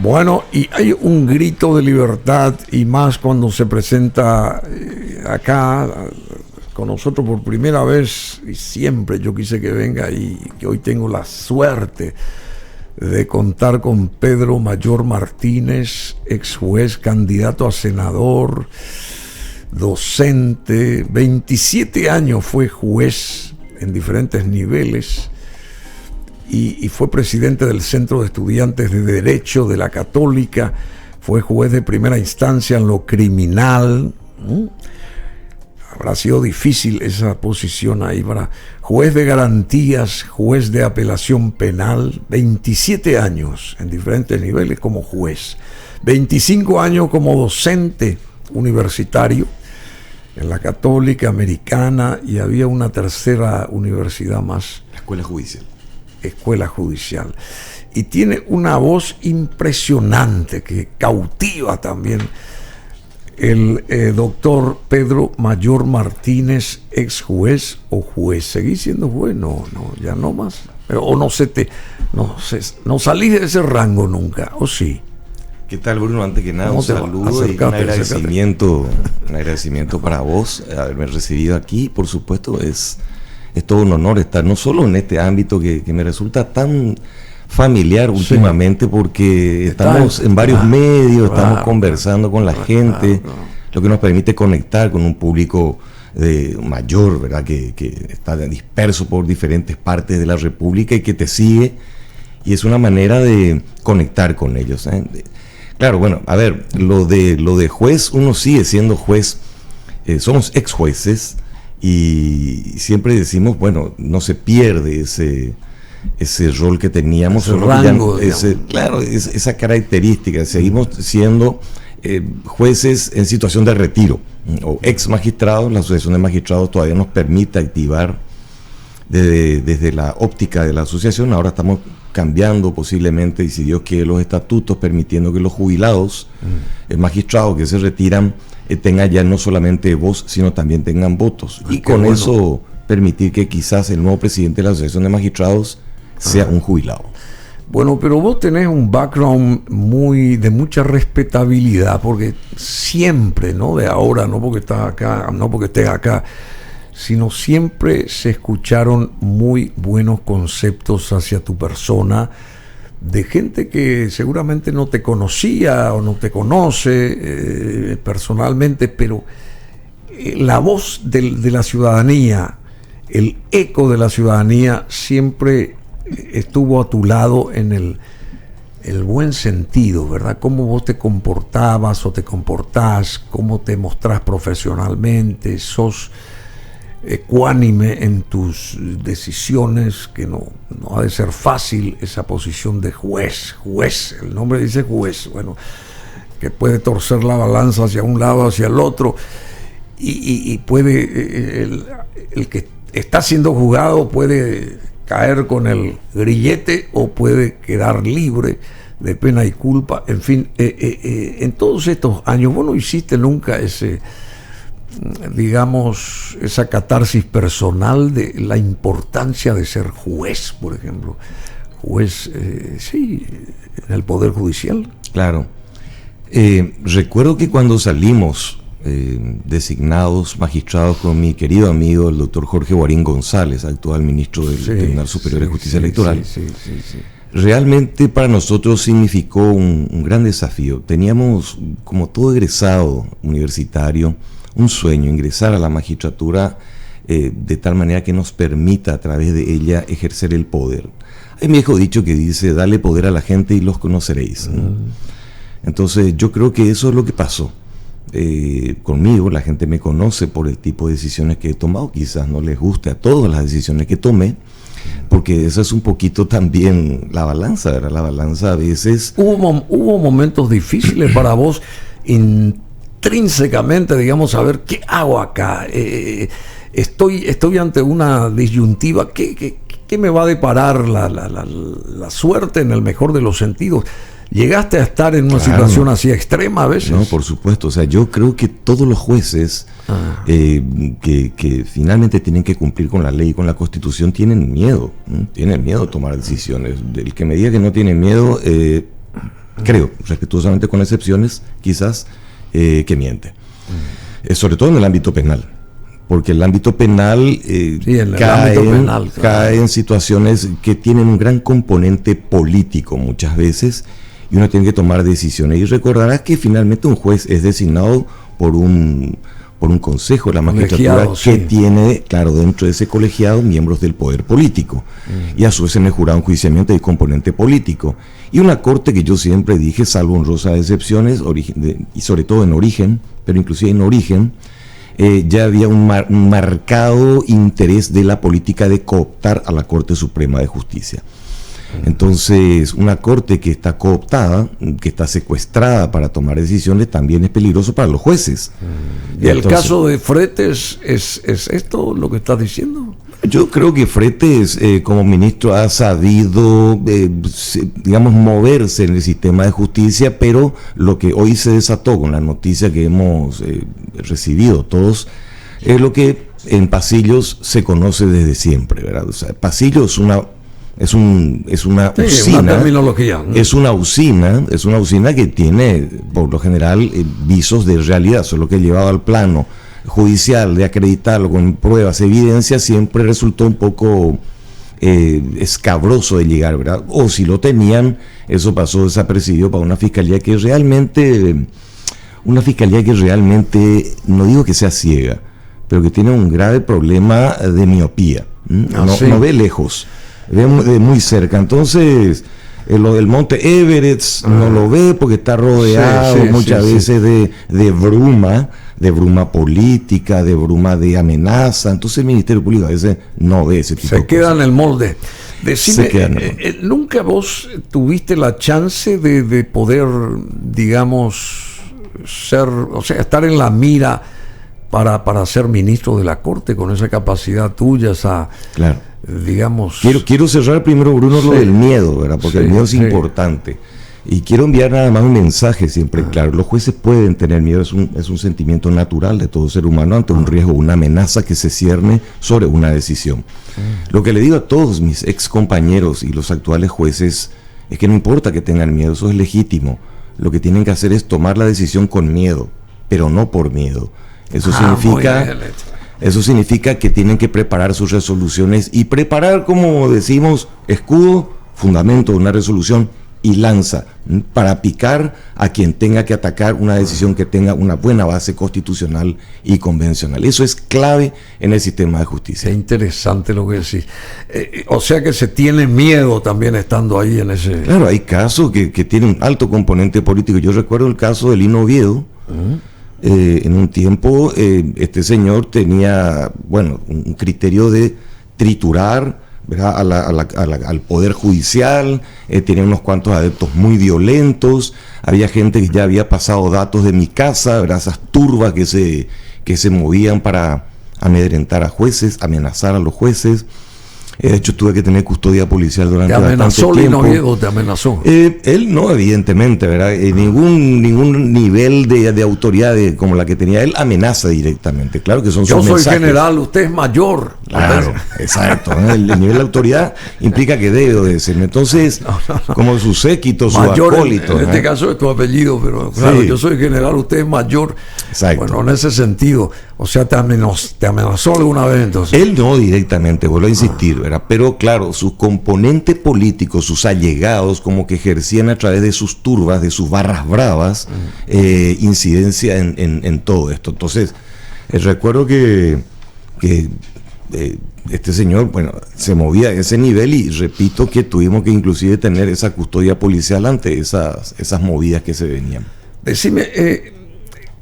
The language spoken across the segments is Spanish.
Bueno, y hay un grito de libertad, y más cuando se presenta acá con nosotros por primera vez, y siempre yo quise que venga, y que hoy tengo la suerte de contar con Pedro Mayor Martínez, ex juez, candidato a senador, docente, 27 años fue juez en diferentes niveles, y fue presidente del Centro de Estudiantes de Derecho de la Católica, fue juez de primera instancia en lo criminal. Habrá sido difícil esa posición ahí para juez de garantías, juez de apelación penal, 27 años en diferentes niveles como juez, 25 años como docente universitario en la Católica Americana, y había una tercera universidad más, la Escuela Judicial. Escuela Judicial, y tiene una voz impresionante que cautiva también. El doctor Pedro Mayor Martínez, ex juez o juez. ¿Seguís siendo juez? No, ya no más. O no salís de ese rango nunca, ¿o sí? ¿Qué tal, Bruno? Antes que nada, un saludo y un agradecimiento para vos, haberme recibido aquí. Por supuesto, es todo un honor estar no solo en este ámbito que me resulta tan familiar últimamente, porque estamos en varios medios, estamos conversando con la gente, lo que nos permite conectar con un público mayor, ¿verdad? Que está disperso por diferentes partes de la República y que te sigue, y es una manera de conectar con ellos, ¿eh? Claro, bueno, a ver, lo de juez, uno sigue siendo juez, somos ex jueces, y siempre decimos, bueno, no se pierde ese rol que teníamos, ese rango, esa característica. Seguimos siendo jueces en situación de retiro o ex magistrados. La Asociación de Magistrados todavía nos permite activar desde la óptica de la asociación. Ahora estamos cambiando posiblemente, y si Dios quiere, los estatutos, permitiendo que los jubilados magistrados que se retiran tengan ya no solamente voz, sino también tengan votos, y con eso permitir que quizás el nuevo presidente de la Asociación de Magistrados sea un jubilado. Bueno, pero vos tenés un background de mucha respetabilidad, porque siempre, no de ahora, no porque estás acá, no porque estés acá, sino siempre se escucharon muy buenos conceptos hacia tu persona, de gente que seguramente no te conocía o no te conoce personalmente, pero la voz de la ciudadanía, el eco de la ciudadanía siempre estuvo a tu lado en el buen sentido, ¿verdad? Cómo vos te comportabas o te comportás, cómo te mostrás profesionalmente, sos ecuánime en tus decisiones, que no ha de ser fácil esa posición de juez, el nombre dice juez, bueno, que puede torcer la balanza hacia un lado, hacia el otro, y puede, el que está siendo juzgado puede caer con el grillete o puede quedar libre de pena y culpa. En fin, en todos estos años, vos no hiciste nunca esa catarsis personal de la importancia de ser juez, por ejemplo. Juez, en el Poder Judicial. Claro. Recuerdo que cuando salimos designados magistrados con mi querido amigo el doctor Jorge Guarín González, actual ministro del Tribunal Superior de Justicia Electoral, realmente para nosotros significó un gran desafío. Teníamos, como todo egresado universitario, un sueño: ingresar a la magistratura de tal manera que nos permita a través de ella ejercer el poder. Hay un viejo dicho que dice: dale poder a la gente y los conoceréis. Entonces yo creo que eso es lo que pasó conmigo. La gente me conoce por el tipo de decisiones que he tomado. Quizás no les guste a todas las decisiones que tomé, porque eso es un poquito también la balanza, ¿verdad? La balanza a veces... Hubo momentos difíciles para vos intrínsecamente, digamos, saber qué hago acá. Estoy ante una disyuntiva. ¿Qué me va a deparar la suerte en el mejor de los sentidos? ¿Llegaste a estar en una situación así extrema a veces? No, por supuesto. O sea, yo creo que todos los jueces que finalmente tienen que cumplir con la ley y con la Constitución tienen miedo. Tienen miedo de tomar decisiones. El que me diga que no tiene miedo creo, respetuosamente con excepciones, quizás, que miente. Sobre todo en el ámbito penal. Porque el ámbito penal, cae en situaciones que tienen un gran componente político muchas veces, y uno tiene que tomar decisiones. Y recordarás que finalmente un juez es designado por un consejo de la magistratura que tiene, claro, dentro de ese colegiado miembros del poder político. Y a su vez en el jurado de enjuiciamiento hay componente político. Y una corte que yo siempre dije, salvo honrosas excepciones, y sobre todo en origen, pero inclusive en origen, ya había un marcado interés de la política de cooptar a la Corte Suprema de Justicia. Entonces, una corte que está cooptada, que está secuestrada para tomar decisiones, también es peligroso para los jueces. ¿Y el caso de Fretes es esto lo que estás diciendo? Yo creo que Fretes, como ministro, ha sabido, digamos, moverse en el sistema de justicia, pero lo que hoy se desató con la noticia que hemos recibido todos, es lo que en Pasillos se conoce desde siempre, ¿verdad? O sea, Pasillos es una usina, una terminología, ¿no? es una usina que tiene, por lo general, visos de realidad, solo que llevado al plano judicial de acreditarlo con pruebas, evidencias, siempre resultó un poco escabroso de llegar, ¿verdad? O si lo tenían, eso pasó desapercibido para una fiscalía que realmente, no digo que sea ciega, pero que tiene un grave problema de miopía. No ve lejos, ve muy cerca. Entonces, lo del monte Everest no lo ve porque está rodeado muchas veces de bruma política, de bruma de amenaza. Entonces el Ministerio Público a veces no ve ese tipo de cosas. Se queda en el molde. Decime, ¿nunca vos tuviste la chance de poder, digamos, estar en la mira para ser ministro de la Corte con esa capacidad tuya, claro, digamos... Quiero cerrar primero, Bruno, lo del miedo, ¿verdad? Porque el miedo es importante. Y quiero enviar nada más un mensaje siempre claro. Los jueces pueden tener miedo, es un sentimiento natural de todo ser humano ante un riesgo, una amenaza que se cierne sobre una decisión. Lo que le digo a todos mis ex compañeros y los actuales jueces es que no importa que tengan miedo, eso es legítimo. Lo que tienen que hacer es tomar la decisión con miedo, pero no por miedo. Eso significa que tienen que preparar sus resoluciones y preparar, como decimos, escudo, fundamento de una resolución y lanza para picar a quien tenga que atacar una decisión que tenga una buena base constitucional y convencional. Eso es clave en el sistema de justicia. Es interesante lo que decís. O sea que se tiene miedo también estando ahí en ese... Claro, hay casos que tienen un alto componente político. Yo recuerdo el caso de Lino Oviedo. En un tiempo este señor tenía, un criterio de triturar, ¿verdad?, al poder judicial, tenía unos cuantos adeptos muy violentos, había gente que ya había pasado datos de mi casa, ¿verdad?, esas turbas que se movían para amedrentar a jueces, amenazar a los jueces. De hecho, tuve que tener custodia policial durante bastante tiempo. ¿Te amenazó Lino Oviedo? ¿Te amenazó? Él no, evidentemente, ¿verdad? Ningún nivel de autoridad como la que tenía él amenaza directamente. Claro que son sus mensajes. Yo soy general, usted es mayor. Claro, exacto, ¿no? El nivel de autoridad implica que debe obedecerme. Entonces, como su séquito, su acólito. En este caso es tu apellido, pero claro, yo soy general, usted es mayor. Exacto. Bueno, en ese sentido, o sea, ¿te amenazó alguna vez entonces? Él no directamente, vuelvo a insistir, ¿verdad? Pero claro, su componente político, sus allegados, como que ejercían a través de sus turbas, de sus barras bravas, incidencia en todo esto. Entonces, recuerdo que este señor, se movía a ese nivel y repito que tuvimos que inclusive tener esa custodia policial ante esas movidas que se venían. Decime,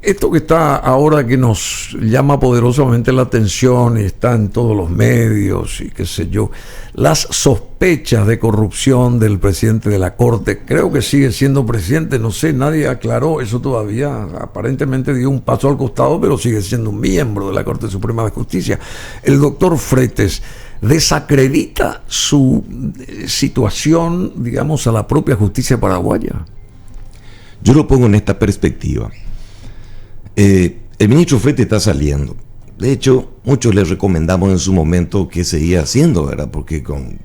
esto que está ahora que nos llama poderosamente la atención y está en todos los medios y qué sé yo, las sospechas de corrupción del presidente de la Corte, creo que sigue siendo presidente, no sé, nadie aclaró eso todavía, aparentemente dio un paso al costado, pero sigue siendo un miembro de la Corte Suprema de Justicia. El doctor Fretes desacredita su situación, digamos, a la propia justicia paraguaya. Yo lo pongo en esta perspectiva. El ministro Fretes está saliendo. De hecho, muchos le recomendamos en su momento que seguía haciendo, ¿verdad? Porque con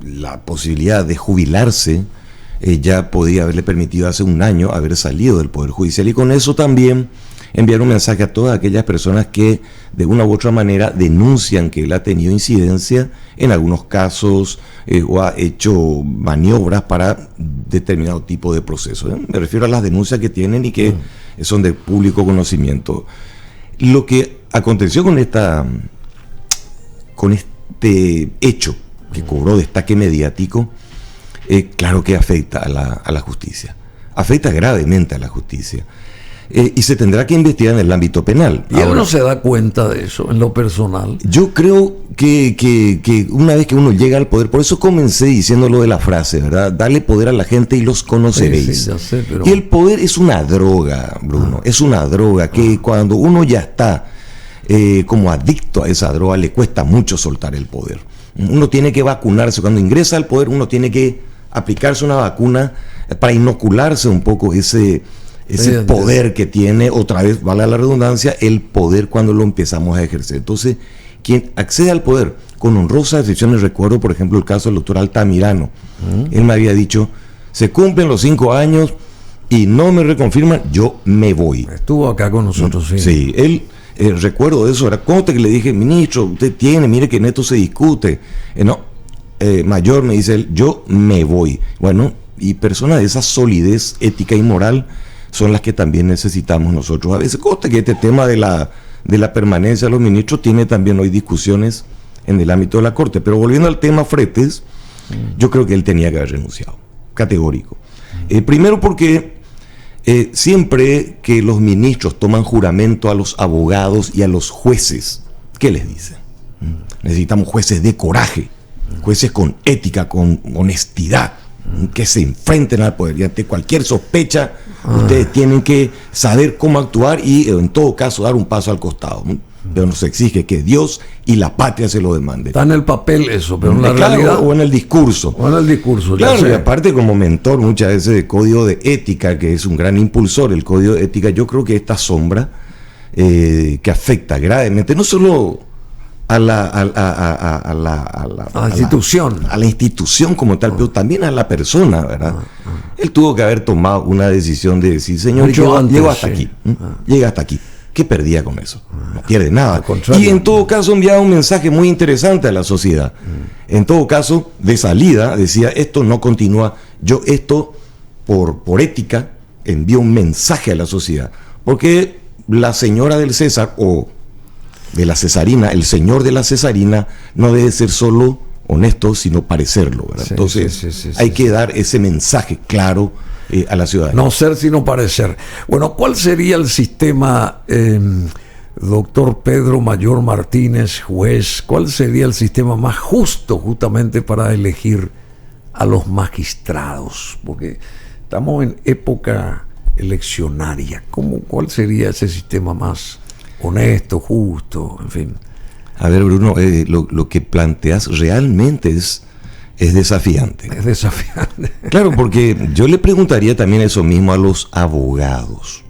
la posibilidad de jubilarse, ya podía haberle permitido hace un año haber salido del Poder Judicial, y con eso también enviar un mensaje a todas aquellas personas que de una u otra manera denuncian que él ha tenido incidencia en algunos casos o ha hecho maniobras para determinado tipo de proceso. Me refiero a las denuncias que tienen y que son de público conocimiento. Lo que aconteció con este hecho que cobró destaque mediático, claro que afecta a la justicia, afecta gravemente a la justicia. Y se tendrá que investigar en el ámbito penal. ¿Y él no se da cuenta de eso en lo personal? Yo creo que una vez que uno llega al poder, por eso comencé diciendo lo de la frase, ¿verdad? Dale poder a la gente y los conoceréis. Sí, ya sé, pero... Y el poder es una droga, Bruno, es una droga que cuando uno ya está como adicto a esa droga, le cuesta mucho soltar el poder. Uno tiene que vacunarse, cuando ingresa al poder uno tiene que aplicarse una vacuna para inocularse un poco ese poder que tiene, otra vez, vale la redundancia, el poder cuando lo empezamos a ejercer. Entonces, quien accede al poder con honrosas excepciones, recuerdo por ejemplo el caso del doctor Altamirano, él me había dicho, se cumplen los 5 años y no me reconfirman, yo me voy. Estuvo acá con nosotros, sí. Sí, él, recuerdo de eso, era conste que le dije, ministro, usted tiene, mire que en esto se discute. Mayor, me dice él, yo me voy. Bueno, y personas de esa solidez ética y moral son las que también necesitamos nosotros. A veces conste que este tema de la permanencia de los ministros tiene también hoy discusiones en el ámbito de la Corte. Pero volviendo al tema Fretes, yo creo que él tenía que haber renunciado, categórico. Primero porque siempre que los ministros toman juramento a los abogados y a los jueces, ¿qué les dicen? Necesitamos jueces de coraje, jueces con ética, con honestidad, que se enfrenten al poder, y ante cualquier sospecha ustedes tienen que saber cómo actuar y en todo caso dar un paso al costado, pero nos exige que Dios y la patria se lo demanden. Está en el papel eso, pero en la claro, realidad... o en el discurso. O en el discurso, claro, y aparte como mentor muchas veces del Código de Ética, que es un gran impulsor, el Código de Ética, yo creo que esta sombra que afecta gravemente, no solo a la institución. A la institución como tal, pero también a la persona, ¿verdad? Él tuvo que haber tomado una decisión de decir, señor, llego hasta aquí. Llega hasta aquí. ¿Qué perdía con eso? No pierde nada. Y en todo caso enviaba un mensaje muy interesante a la sociedad. En todo caso, de salida, decía, esto no continúa. Yo esto, por ética, envío un mensaje a la sociedad. Porque la señora del César, o de la Cesarina, el señor de la Cesarina, no debe ser solo honesto, sino parecerlo, ¿verdad? Sí, entonces hay que dar ese mensaje claro a la ciudadanía. No ser sino parecer. Bueno, ¿cuál sería el sistema, doctor Pedro Mayor Martínez, juez, cuál sería el sistema más justo justamente para elegir a los magistrados? Porque estamos en época eleccionaria. ¿Cuál sería ese sistema más honesto, justo, en fin? A ver, Bruno, lo que planteas realmente es desafiante. Es desafiante. Claro, porque yo le preguntaría también eso mismo a los abogados.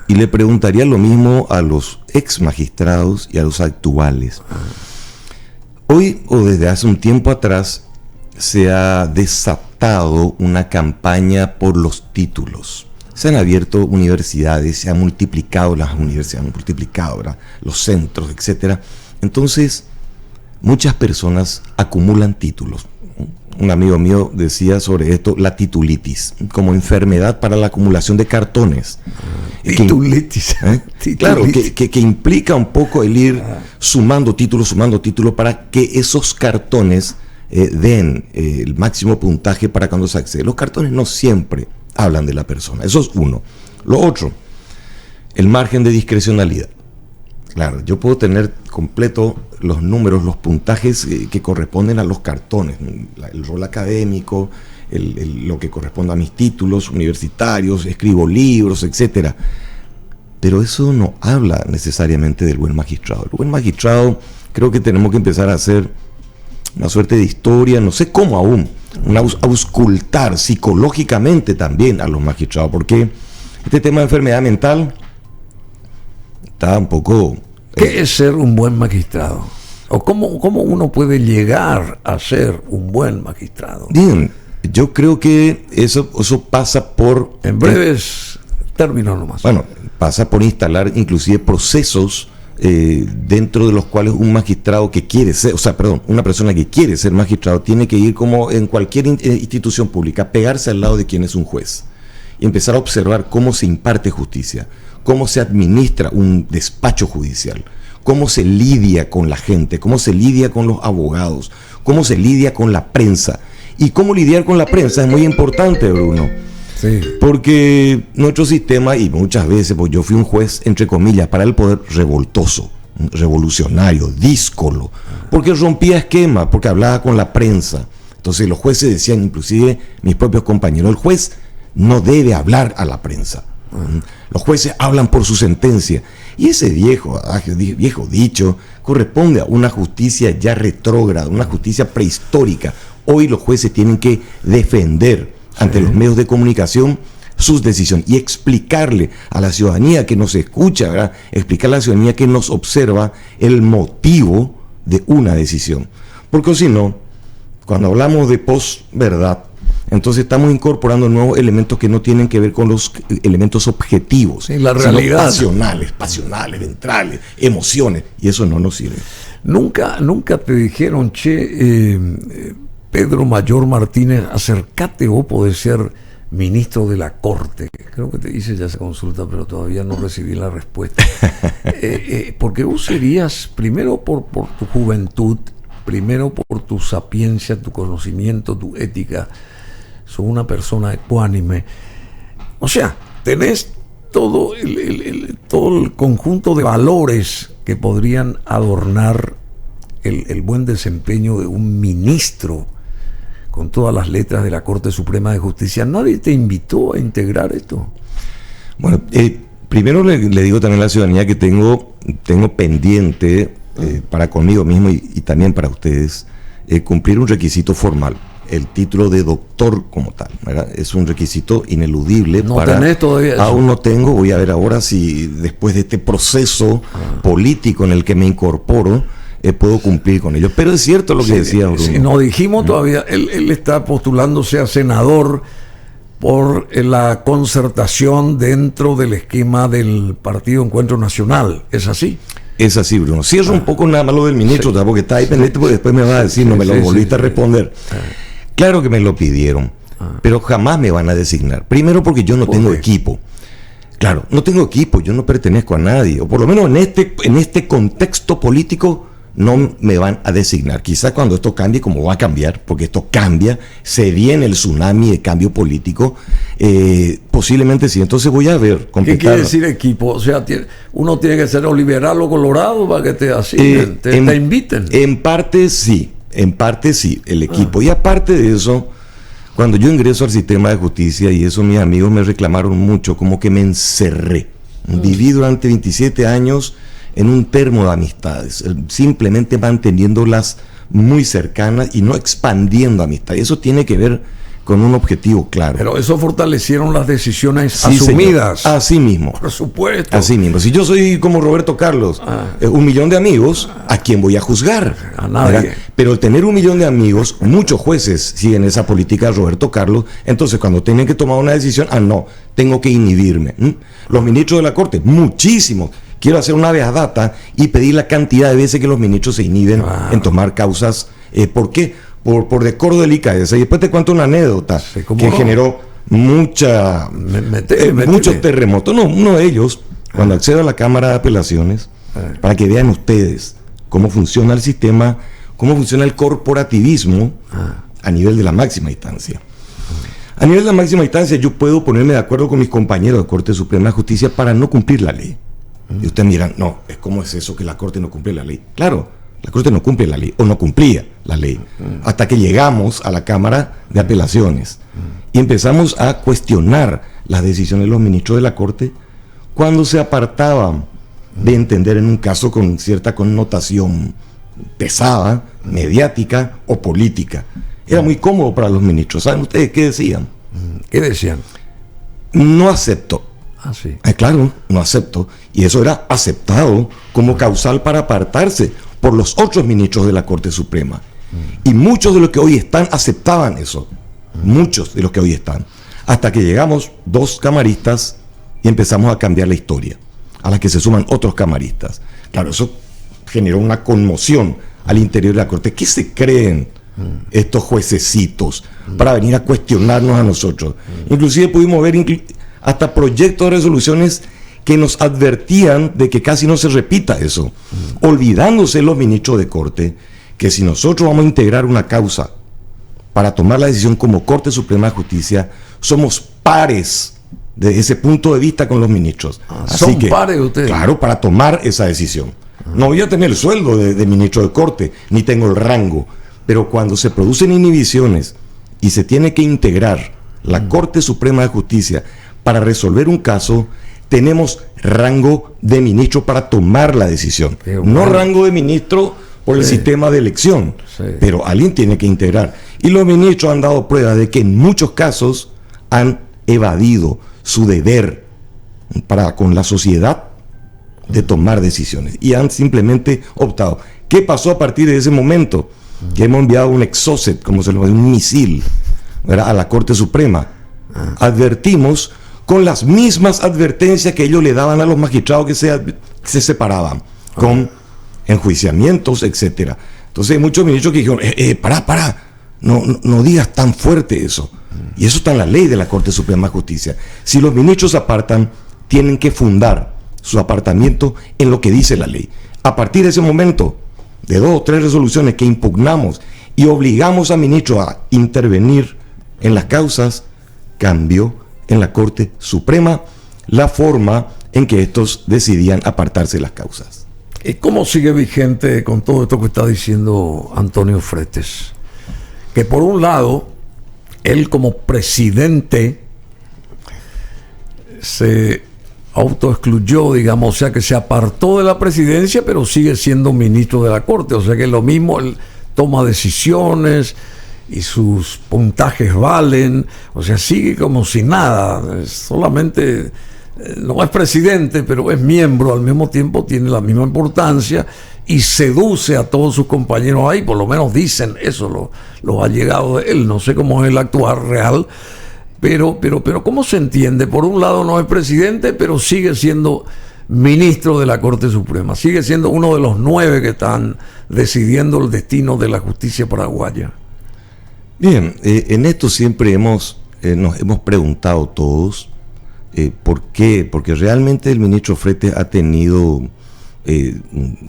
Y le preguntaría lo mismo a los ex magistrados y a los actuales. Hoy, o desde hace un tiempo atrás, se ha desatado una campaña por los títulos. Se han abierto universidades, se han multiplicado las universidades, han multiplicado, ¿verdad?, los centros, etcétera. Entonces, muchas personas acumulan títulos. Un amigo mío decía sobre esto, la titulitis, como enfermedad para la acumulación de cartones. Titulitis. Claro, que implica un poco el ir sumando títulos para que esos cartones den el máximo puntaje para cuando se accede. Los cartones no siempre hablan de la persona, eso es uno. Lo otro, el margen de discrecionalidad. Claro, yo puedo tener completo los números, los puntajes que corresponden a los cartones, el rol académico, lo que corresponde a mis títulos universitarios, escribo libros, etcétera. Pero eso no habla necesariamente del buen magistrado. El buen magistrado, creo que tenemos que empezar a hacer una suerte de historia, no sé cómo aún, auscultar psicológicamente también a los magistrados, porque este tema de enfermedad mental está un poco... ¿Qué es ser un buen magistrado? ¿O cómo uno puede llegar a ser un buen magistrado? Bien, Yo creo que eso pasa por... En breves términos nomás. Bueno, pasa por instalar inclusive procesos dentro de los cuales un magistrado que quiere ser, una persona que quiere ser magistrado tiene que ir como en cualquier institución pública, pegarse al lado de quien es un juez y empezar a observar cómo se imparte justicia, cómo se administra un despacho judicial, cómo se lidia con la gente, cómo se lidia con los abogados, cómo se lidia con la prensa. Y cómo lidiar con la prensa es muy importante, Bruno. Sí. Porque nuestro sistema, y muchas veces, pues yo fui un juez, entre comillas, para el poder revoltoso, revolucionario, díscolo, porque rompía esquemas, porque hablaba con la prensa. Entonces los jueces decían, inclusive mis propios compañeros, el juez no debe hablar a la prensa. Los jueces hablan por su sentencia. Y ese viejo dicho corresponde a una justicia ya retrógrada, una justicia prehistórica. Hoy los jueces tienen que defender ante los medios de comunicación sus decisiones y explicarle a la ciudadanía que nos escucha, ¿verdad? Explicarle a la ciudadanía que nos observa el motivo de una decisión. Porque si no, cuando hablamos de posverdad, entonces estamos incorporando nuevos elementos que no tienen que ver con los elementos objetivos, sí, la realidad, pasionales, ventrales, emociones, y eso no nos sirve. Nunca te dijeron, Pedro Mayor Martínez, acércate, vos podés ser ministro de la Corte. Creo que te hice ya esa consulta, pero todavía no recibí la respuesta. Porque vos serías, primero por tu juventud, primero por tu sapiencia, tu conocimiento, tu ética, sos una persona ecuánime. O sea, tenés todo el conjunto de valores que podrían adornar el buen desempeño de un ministro con todas las letras de la Corte Suprema de Justicia. ¿Nadie te invitó a integrar esto? Bueno, primero le digo también a la ciudadanía que tengo pendiente para conmigo mismo y también para ustedes cumplir un requisito formal. El título de doctor como tal, ¿verdad? Es un requisito ineludible. ¿No tenés todavía eso? Aún no tengo. Voy a ver ahora si después de este proceso político en el que me incorporo puedo cumplir con ello. Pero es cierto lo que decía Bruno. Si no dijimos todavía, él está postulándose a senador por la concertación dentro del esquema del Partido Encuentro Nacional. ¿Es así? Es así, Bruno. Cierro un poco nada más lo del ministro, sí, porque está ahí pendiente, porque después me va a decir, no me lo volviste a responder. Claro que me lo pidieron, pero jamás me van a designar. Primero porque yo no tengo equipo. Claro, no tengo equipo, yo no pertenezco a nadie. O por lo menos en este contexto político no me van a designar. Quizás cuando esto cambie, como va a cambiar, porque esto cambia, se viene el tsunami de cambio político, posiblemente sí. Entonces voy a ver. ¿Qué quiere decir equipo? O sea, uno tiene que ser o liberal o colorado para que te asignen, te inviten. En parte sí, el equipo. Y aparte de eso, cuando yo ingreso al sistema de justicia, y eso mis amigos me reclamaron mucho, como que me encerré. Viví durante 27 años en un termo de amistades, simplemente manteniéndolas muy cercanas y no expandiendo amistades. Eso tiene que ver con un objetivo claro. Pero eso fortalecieron las decisiones asumidas. Señor. Así mismo. Por supuesto. Así mismo. Si yo soy como Roberto Carlos, 1 millón de amigos, ¿a quién voy a juzgar? A nadie. ¿Verdad? Pero el tener 1 millón de amigos, muchos jueces siguen esa política de Roberto Carlos, entonces cuando tienen que tomar una decisión, no, tengo que inhibirme. Los ministros de la Corte, muchísimos. Quiero hacer una data y pedir la cantidad de veces que los ministros se inhiben en tomar causas. ¿Por qué? Por decoro, delicadeza. Y después te cuento una anécdota que generó muchos terremotos. No, uno de ellos, cuando accedo a la Cámara de Apelaciones, para que vean ustedes cómo funciona el sistema, cómo funciona el corporativismo a nivel de la máxima instancia. A nivel de la máxima instancia, yo puedo ponerme de acuerdo con mis compañeros de Corte Suprema de Justicia para no cumplir la ley. Y ustedes miran, no, ¿cómo es eso que la Corte no cumple la ley? Claro, la Corte no cumple la ley, o no cumplía la ley, hasta que llegamos a la Cámara de Apelaciones y empezamos a cuestionar las decisiones de los ministros de la Corte cuando se apartaban de entender en un caso con cierta connotación pesada, mediática o política. Era muy cómodo para los ministros. ¿Saben ustedes qué decían? ¿Qué decían? No acepto. Sí. Claro, no acepto. Y eso era aceptado como causal para apartarse por los otros ministros de la Corte Suprema. Y muchos de los que hoy están aceptaban eso. muchos de los que hoy están, hasta que llegamos 2 camaristas y empezamos a cambiar la historia, a la que se suman otros camaristas. Claro, eso generó una conmoción al interior de la Corte. ¿Qué se creen estos juececitos para venir a cuestionarnos a nosotros? Inclusive pudimos ver hasta proyectos de resoluciones que nos advertían de que casi no se repita eso, olvidándose los ministros de Corte que si nosotros vamos a integrar una causa para tomar la decisión como Corte Suprema de Justicia, somos pares de ese punto de vista con los ministros. Así que, pares ustedes. Claro, para tomar esa decisión. No voy a tener el sueldo de ministro de Corte, ni tengo el rango, pero cuando se producen inhibiciones y se tiene que integrar la Corte Suprema de Justicia para resolver un caso, tenemos rango de ministro para tomar la decisión. No rango de ministro por el sistema de elección, pero alguien tiene que integrar. Y los ministros han dado prueba de que en muchos casos han evadido su deber para con la sociedad de tomar decisiones y han simplemente optado. ¿Qué pasó a partir de ese momento? Que hemos enviado un exocet, como se lo llama, un misil, ¿verdad?, a la Corte Suprema. Advertimos con las mismas advertencias que ellos le daban a los magistrados que se separaban, con enjuiciamientos, etcétera. Entonces hay muchos ministros que dijeron, pará, no digas tan fuerte eso. Y eso está en la ley de la Corte Suprema de Justicia. Si los ministros apartan, tienen que fundar su apartamiento en lo que dice la ley. A partir de ese momento, de 2 o 3 resoluciones que impugnamos y obligamos a ministros a intervenir en las causas, cambió en la Corte Suprema la forma en que estos decidían apartarse de las causas. ¿Y cómo sigue vigente con todo esto que está diciendo Antonio Fretes? Que por un lado, él como presidente se autoexcluyó, digamos, o sea que se apartó de la presidencia, pero sigue siendo ministro de la Corte, o sea que lo mismo, él toma decisiones y sus puntajes valen, o sea, sigue como si nada, solamente no es presidente, pero es miembro, al mismo tiempo tiene la misma importancia y seduce a todos sus compañeros ahí, por lo menos dicen eso, los allegados de él, no sé cómo es el actuar real, pero ¿cómo se entiende? Por un lado no es presidente, pero sigue siendo ministro de la Corte Suprema, sigue siendo uno de los 9 que están decidiendo el destino de la justicia paraguaya. Bien, en esto siempre nos hemos preguntado todos por qué, porque realmente el ministro Fretes ha tenido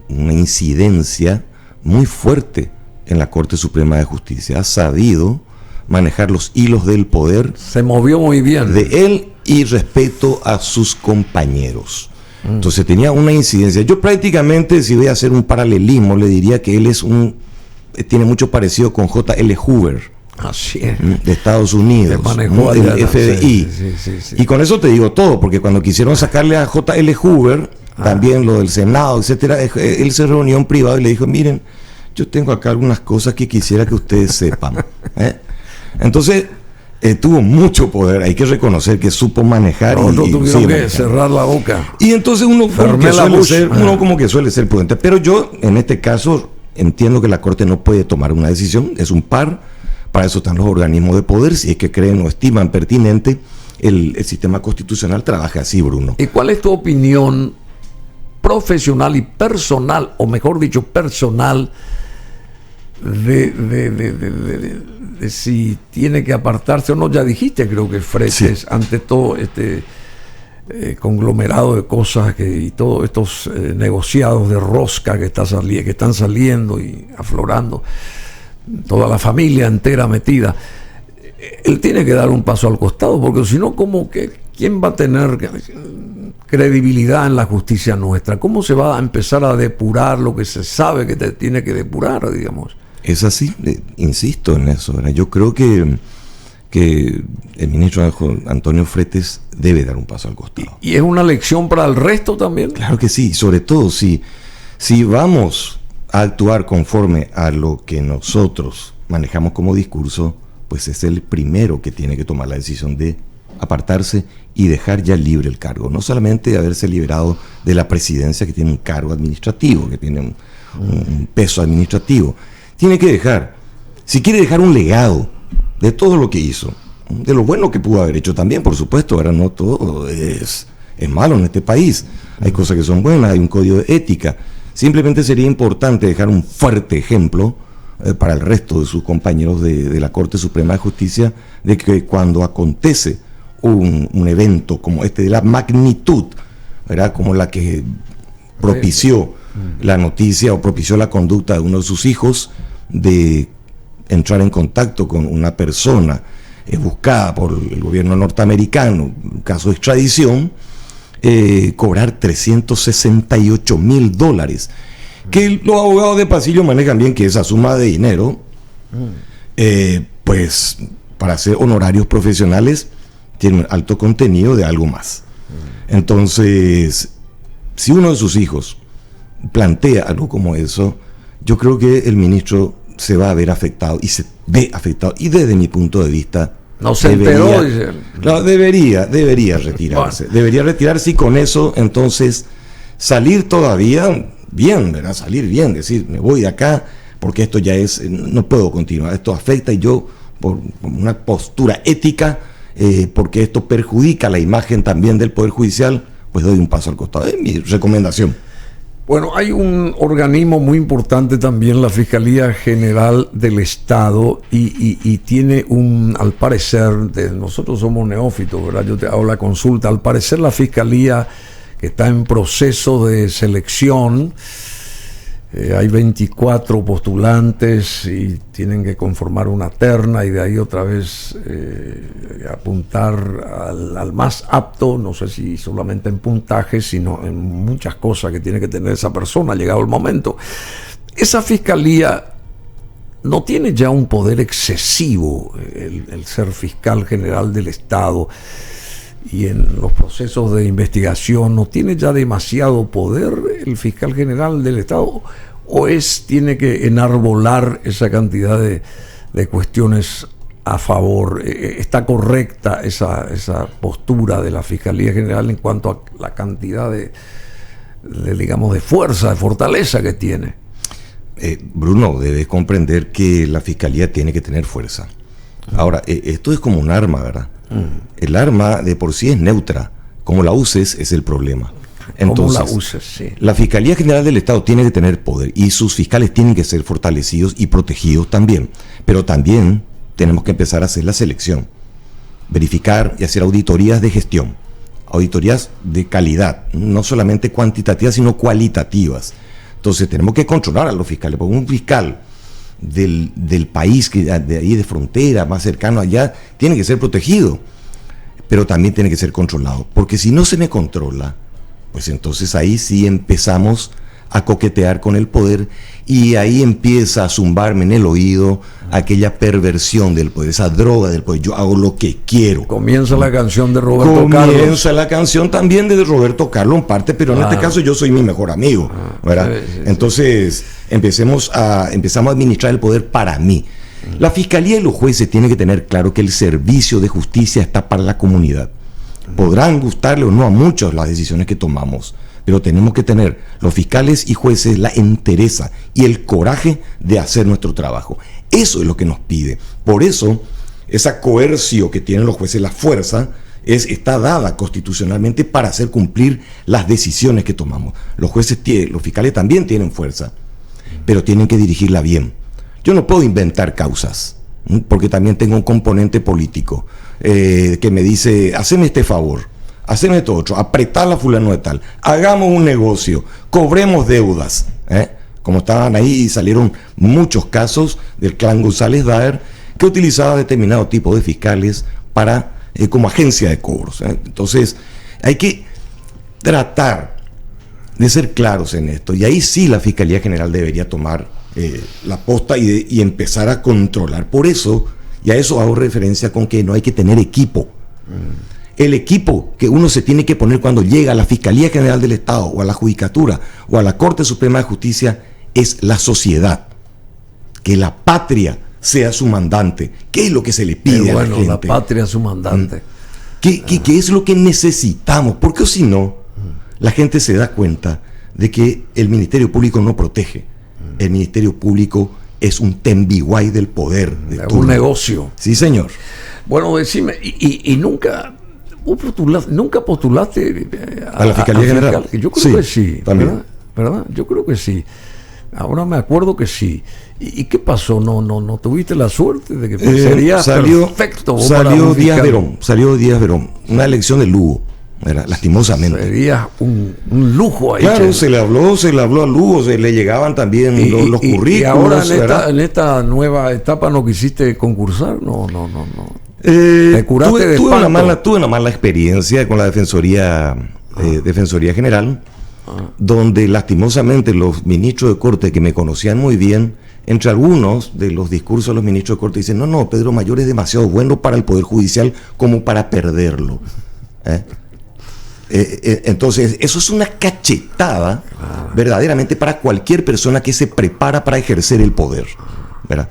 una incidencia muy fuerte en la Corte Suprema de Justicia, ha sabido manejar los hilos del poder, se movió muy bien de él y respecto a sus compañeros. Entonces tenía una incidencia. Yo prácticamente, si voy a hacer un paralelismo, le diría que él tiene mucho parecido con J.L. Hoover. Así es. De Estados Unidos, manejó el FBI. Sí. Y con eso te digo todo, porque cuando quisieron sacarle a J.L. Hoover, también lo del Senado, etcétera, él se reunió en privado y le dijo, miren, yo tengo acá algunas cosas que quisiera que ustedes sepan. Entonces, tuvo mucho poder, hay que reconocer que supo manejar. Tuvieron que cerrar la boca. Y entonces uno como que suele ser prudente. Pero yo, en este caso, entiendo que la Corte no puede tomar una decisión, es un par. Para eso están los organismos de poder, si es que creen o estiman pertinente, el sistema constitucional trabaja así, Bruno. ¿Y cuál es tu opinión profesional y personal, o mejor dicho, personal, de si tiene que apartarse o no? Ya dijiste, creo que Fretes, ante todo este conglomerado de cosas y todos estos negociados de rosca que están saliendo y aflorando, toda la familia entera metida, él tiene que dar un paso al costado, porque si no, ¿quién va a tener credibilidad en la justicia nuestra? ¿Cómo se va a empezar a depurar lo que se sabe que tiene que depurar, digamos? Es así, insisto en eso, ¿verdad? Yo creo que el ministro Antonio Fretes debe dar un paso al costado. ¿Y es una lección para el resto también? Claro que sí, sobre todo si vamos a actuar conforme a lo que nosotros manejamos como discurso, pues es el primero que tiene que tomar la decisión de apartarse y dejar ya libre el cargo. No solamente de haberse liberado de la presidencia, que tiene un cargo administrativo, que tiene un peso administrativo. Tiene que dejar, si quiere dejar un legado de todo lo que hizo, de lo bueno que pudo haber hecho también, por supuesto. Ahora no todo es malo en este país, hay cosas que son buenas, hay un código de ética. Simplemente sería importante dejar un fuerte ejemplo para el resto de sus compañeros de la Corte Suprema de Justicia, de que cuando acontece un evento como este, de la magnitud, ¿verdad?, como la que propició la noticia o propició la conducta de uno de sus hijos, de entrar en contacto con una persona buscada por el gobierno norteamericano, un caso de extradición, cobrar $368,000, que los abogados de pasillo manejan bien que esa suma de dinero, pues para hacer honorarios profesionales, tiene un alto contenido de algo más. Entonces, si uno de sus hijos plantea algo como eso, yo creo que el ministro se va a ver afectado, y se ve afectado, y desde mi punto de vista no se enteró. Debería retirarse. Bueno. Debería retirarse, y con eso entonces salir todavía bien, ¿verdad? Salir bien, decir, me voy de acá porque esto ya es, no puedo continuar, esto afecta, y yo por una postura ética, porque esto perjudica la imagen también del Poder Judicial, pues doy un paso al costado. Es mi recomendación. Bueno, hay un organismo muy importante también, la Fiscalía General del Estado, y tiene al parecer, nosotros somos neófitos, ¿verdad? Yo te hago la consulta. Al parecer la Fiscalía, que está en proceso de selección, hay 24 postulantes y tienen que conformar una terna, y de ahí otra vez apuntar al más apto, no sé si solamente en puntaje, sino en muchas cosas que tiene que tener esa persona llegado el momento. Esa fiscalía no tiene ya un poder excesivo, el ser fiscal general del Estado, y en los procesos de investigación no tiene ya demasiado poder el fiscal general del Estado, o tiene que enarbolar esa cantidad de cuestiones a favor. ¿Está correcta esa postura de la Fiscalía General en cuanto a la cantidad de digamos, de fuerza, de fortaleza que tiene? Bruno, debes comprender que la Fiscalía tiene que tener fuerza. Ahora, esto es como un arma, ¿verdad? El arma de por sí es neutra. Como la uses es el problema. Entonces, ¿cómo la uses? Sí. La Fiscalía General del Estado tiene que tener poder, y sus fiscales tienen que ser fortalecidos y protegidos también. Pero también tenemos que empezar a hacer la selección, verificar y hacer auditorías de gestión, auditorías de calidad, no solamente cuantitativas, sino cualitativas. Entonces tenemos que controlar a los fiscales, porque un fiscal del país, que de ahí de frontera, más cercano allá, tiene que ser protegido, pero también tiene que ser controlado, porque si no se me controla, pues entonces ahí sí empezamos a coquetear con el poder, y ahí empieza a zumbarme en el oído aquella perversión del poder, esa droga del poder. Yo hago lo que quiero. Comienza la canción de Roberto Carlos. Comienza la canción también de Roberto Carlos en parte, pero en este caso yo soy mi mejor amigo, ¿verdad? Sí. Entonces empezamos a administrar el poder para mí. La Fiscalía y los jueces tienen que tener claro que el servicio de justicia está para la comunidad. Podrán gustarle o no a muchos las decisiones que tomamos, pero tenemos que tener los fiscales y jueces la entereza y el coraje de hacer nuestro trabajo. Eso es lo que nos pide. Por eso, esa coerción que tienen los jueces, la fuerza, está dada constitucionalmente para hacer cumplir las decisiones que tomamos. Los jueces, los fiscales también tienen fuerza, pero tienen que dirigirla bien. Yo no puedo inventar causas, porque también tengo un componente político que me dice, haceme este favor, haceme esto otro, apretá a fulano de tal, hagamos un negocio, cobremos deudas, como estaban ahí, y salieron muchos casos del clan González Daer, que utilizaba determinado tipo de fiscales para como agencia de cobros. Entonces hay que tratar de ser claros en esto, y ahí sí la Fiscalía General debería tomar la posta y empezar a controlar. Por eso, y a eso hago referencia con que no hay que tener equipo. El equipo que uno se tiene que poner cuando llega a la Fiscalía General del Estado, o a la Judicatura, o a la Corte Suprema de Justicia, es la sociedad. Que la patria sea su mandante. ¿Qué es lo que se le pide a la gente? La patria es su mandante. ¿Qué es lo que necesitamos? Porque si no, la gente se da cuenta de que el Ministerio Público no protege. El Ministerio Público es un tembiguay del poder. Un negocio. Sí, señor. Bueno, decime, y nunca postulaste a la Fiscalía General. Yo creo que sí, también. ¿verdad? Yo creo que sí. Ahora me acuerdo que sí. ¿Y qué pasó? ¿No tuviste la suerte de que sería perfecto? Salió Díaz Verón. Una elección de Lugo. Lastimosamente. Sería un lujo ahí. Claro, se le habló a Lugo, se le llegaban también los currículos. Y ahora en esta nueva etapa no quisiste concursar, no. Te curaste tuve una mala experiencia con la Defensoría General, donde lastimosamente los ministros de Corte que me conocían muy bien, entre algunos de los discursos de los ministros de Corte dicen, no, Pedro Mayor es demasiado bueno para el Poder Judicial como para perderlo. Entonces, eso es una cachetada verdaderamente para cualquier persona que se prepara para ejercer el poder, ¿verdad?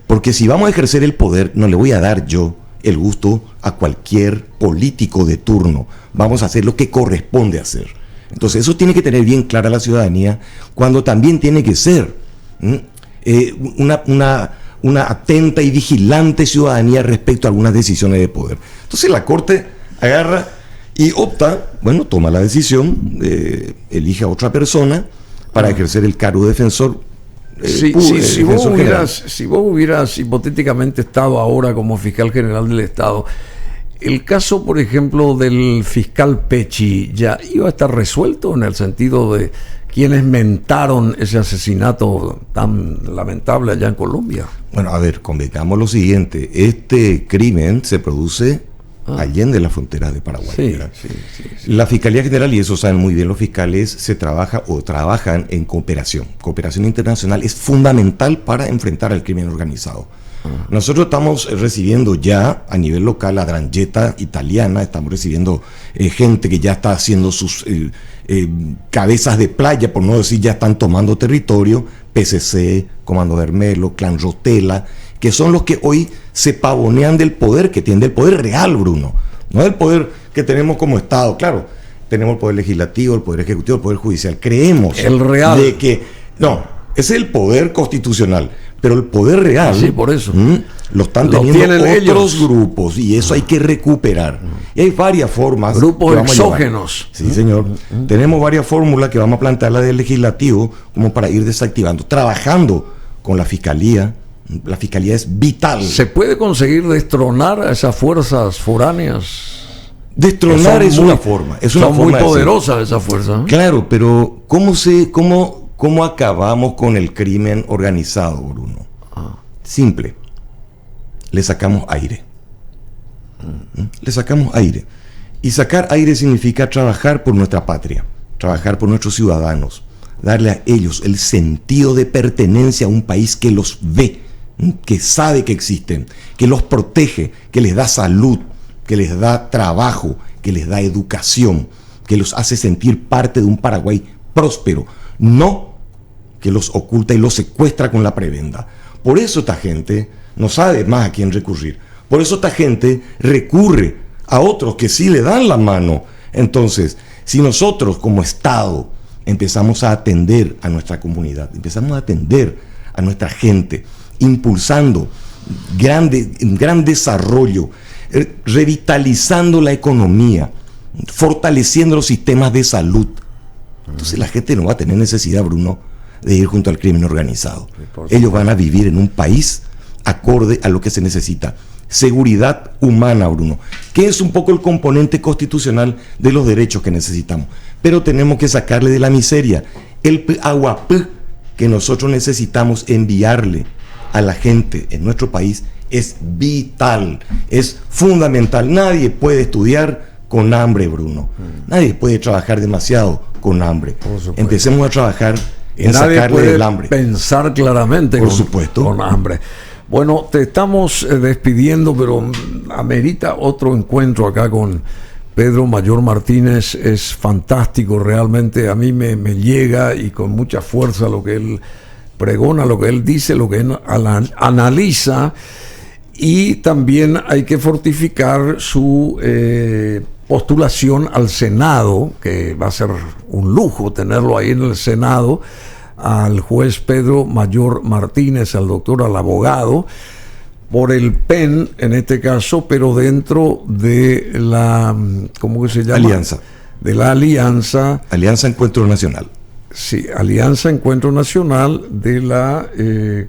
Porque si vamos a ejercer el poder, no le voy a dar yo el gusto a cualquier político de turno. Vamos a hacer lo que corresponde hacer. Entonces, eso tiene que tener bien clara la ciudadanía, cuando también tiene que ser una atenta y vigilante ciudadanía respecto a algunas decisiones de poder. Entonces, la Corte agarra y opta, toma la decisión, elige a otra persona para ejercer el cargo de defensor. Si vos hubieras hipotéticamente estado ahora como fiscal general del Estado, el caso, por ejemplo, del fiscal Pecci, ¿ya iba a estar resuelto en el sentido de quienes mentaron ese asesinato tan lamentable allá en Colombia? Bueno, a ver, convengamos lo siguiente: este crimen se produce allende la frontera de Paraguay. Sí. La Fiscalía General, y eso saben muy bien los fiscales, trabajan en cooperación. Cooperación internacional es fundamental para enfrentar al crimen organizado. Nosotros estamos recibiendo ya a nivel local la 'ndrangheta italiana, estamos recibiendo gente que ya está haciendo sus cabezas de playa, por no decir ya están tomando territorio, PCC, Comando Vermelo, Clan Rotela, que son los que hoy se pavonean del poder que tienen, del poder real, Bruno, no del poder que tenemos como Estado. Claro, tenemos el poder legislativo, el poder ejecutivo, el poder judicial. Creemos el real de que ese es el poder constitucional, pero el poder real, por eso lo están teniendo otros grupos, y eso hay que recuperar. Y hay varias formas. Grupos exógenos. Sí, señor. Tenemos varias fórmulas que vamos a plantear del legislativo como para ir desactivando, trabajando con la Fiscalía. La Fiscalía es vital. ¿Se puede conseguir destronar a esas fuerzas foráneas? Destronar es una forma. Son muy poderosas esas fuerzas. Claro, pero ¿cómo acabamos con el crimen organizado, Bruno? Simple. Le sacamos aire. Le sacamos aire. Y sacar aire significa trabajar por nuestra patria, trabajar por nuestros ciudadanos, darle a ellos el sentido de pertenencia a un país que los ve, que sabe que existen, que los protege, que les da salud, que les da trabajo, que les da educación, que los hace sentir parte de un Paraguay próspero, no que los oculta y los secuestra con la prebenda. Por eso esta gente no sabe más a quién recurrir. Por eso esta gente recurre a otros que sí le dan la mano. Entonces, si nosotros como Estado empezamos a atender a nuestra comunidad, empezamos a atender a nuestra gente, impulsando gran desarrollo, revitalizando la economía, fortaleciendo los sistemas de salud, entonces la gente no va a tener necesidad, Bruno, de ir junto al crimen organizado. Ellos van a vivir en un país acorde a lo que se necesita. Seguridad humana, Bruno, que es un poco el componente constitucional de los derechos que necesitamos. Pero tenemos que sacarle de la miseria el agua que nosotros necesitamos enviarle a la gente en nuestro país. Es vital, es fundamental. Nadie puede estudiar con hambre, Bruno. Nadie puede trabajar demasiado con hambre. Empecemos a trabajar en sacarle del hambre. Pensar claramente, por supuesto, con hambre. Bueno, te estamos despidiendo, pero amerita otro encuentro acá con Pedro Mayor Martínez. Es fantástico, realmente a mí me llega, y con mucha fuerza, lo que él pregona, lo que él dice, lo que él analiza. Y también hay que fortificar su postulación al Senado, que va a ser un lujo tenerlo ahí en el Senado, al juez Pedro Mayor Martínez, al doctor, al abogado, por el PEN en este caso, pero dentro de la, ¿cómo que se llama? Alianza. De la Alianza. Alianza Encuentro Nacional. Sí, Alianza Encuentro Nacional de la,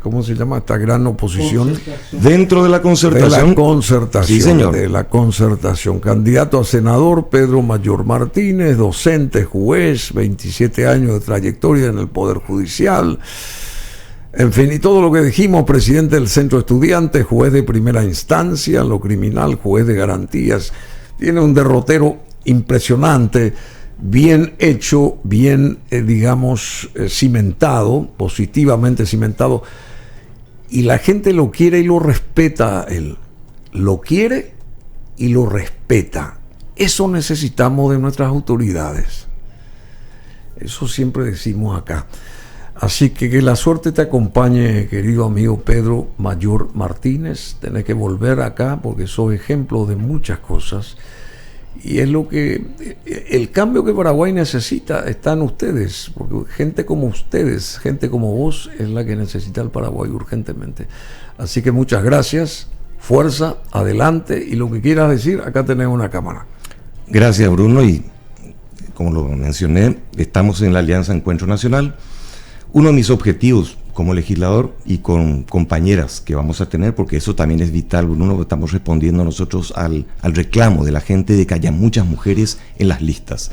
¿cómo se llama? Esta gran oposición. Dentro de la concertación. De la concertación. Sí, señor. De la concertación. Candidato a senador Pedro Mayor Martínez, docente, juez, 27 años de trayectoria en el Poder Judicial. En fin, y todo lo que dijimos, presidente del Centro de Estudiantes, juez de primera instancia, lo criminal, juez de garantías. Tiene un derrotero impresionante, bien hecho, bien, cimentado, positivamente cimentado, y la gente lo quiere y lo respeta a él. Lo quiere y lo respeta. Eso necesitamos de nuestras autoridades. Eso siempre decimos acá. Así que la suerte te acompañe, querido amigo Pedro Mayor Martínez. Tenés que volver acá porque sos ejemplo de muchas cosas. Y es lo que el cambio que Paraguay necesita está en ustedes, porque gente como ustedes, gente como vos es la que necesita el Paraguay urgentemente. Así que muchas gracias, fuerza, adelante, y lo que quieras decir, acá tenés una cámara. Gracias, Bruno, y como lo mencioné, estamos en la Alianza Encuentro Nacional. Uno de mis objetivos como legislador y con compañeras que vamos a tener, porque eso también es vital, Bruno, estamos respondiendo nosotros al reclamo de la gente de que haya muchas mujeres en las listas.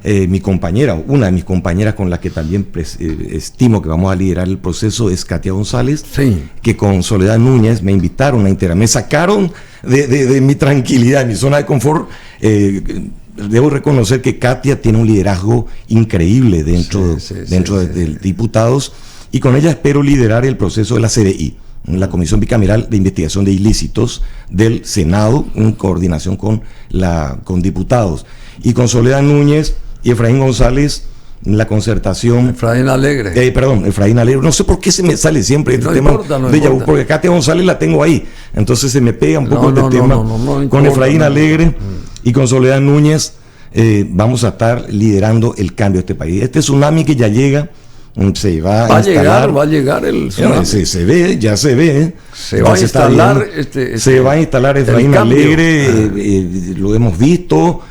Mi compañera, una de mis compañeras con la que también estimo que vamos a liderar el proceso es Katia González, sí, que con Soledad Núñez me invitaron a integrar, me sacaron de mi tranquilidad, de mi zona de confort. Debo reconocer que Katia tiene un liderazgo increíble dentro de diputados, y con ella espero liderar el proceso de la CDI, la Comisión Bicameral de Investigación de Ilícitos del Senado, en coordinación con diputados, y con Soledad Núñez y Efraín González, la concertación. Efraín Alegre. Efraín Alegre. No sé por qué se me sale siempre este tema de Yahoo, porque Katia González la tengo ahí, entonces se me pega un poco este tema. Con Efraín Alegre y con Soledad Núñez vamos a estar liderando el cambio de este país. Este tsunami que ya llega, se va a instalar. Va a llegar el tsunami. Ya se ve. Se va a instalar. Se va a instalar Efraín Alegre, lo hemos visto,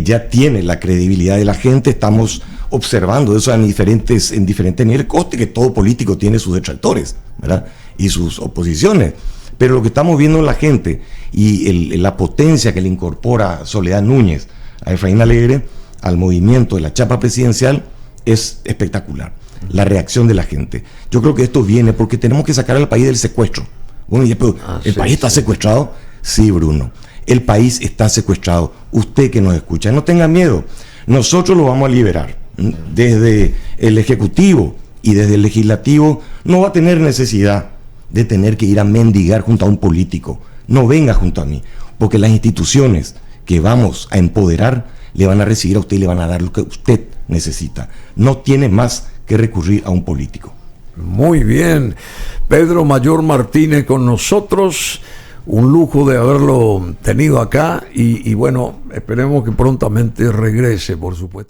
ya tiene la credibilidad de la gente, estamos observando eso en diferentes niveles, coste que todo político tiene sus detractores, ¿verdad? Y sus oposiciones. Pero lo que estamos viendo en la gente y la potencia que le incorpora Soledad Núñez a Efraín Alegre al movimiento de la chapa presidencial es espectacular. La reacción de la gente. Yo creo que esto viene porque tenemos que sacar al país del secuestro. Bueno, pero ¿el país está secuestrado? Sí, Bruno. El país está secuestrado. Usted que nos escucha, no tenga miedo. Nosotros lo vamos a liberar. Desde el Ejecutivo y desde el Legislativo no va a tener necesidad de tener que ir a mendigar junto a un político. No venga junto a mí, porque las instituciones que vamos a empoderar le van a recibir a usted y le van a dar lo que usted necesita. No tiene más que recurrir a un político. Muy bien. Pedro Mayor Martínez con nosotros. Un lujo de haberlo tenido acá y bueno, esperemos que prontamente regrese, por supuesto.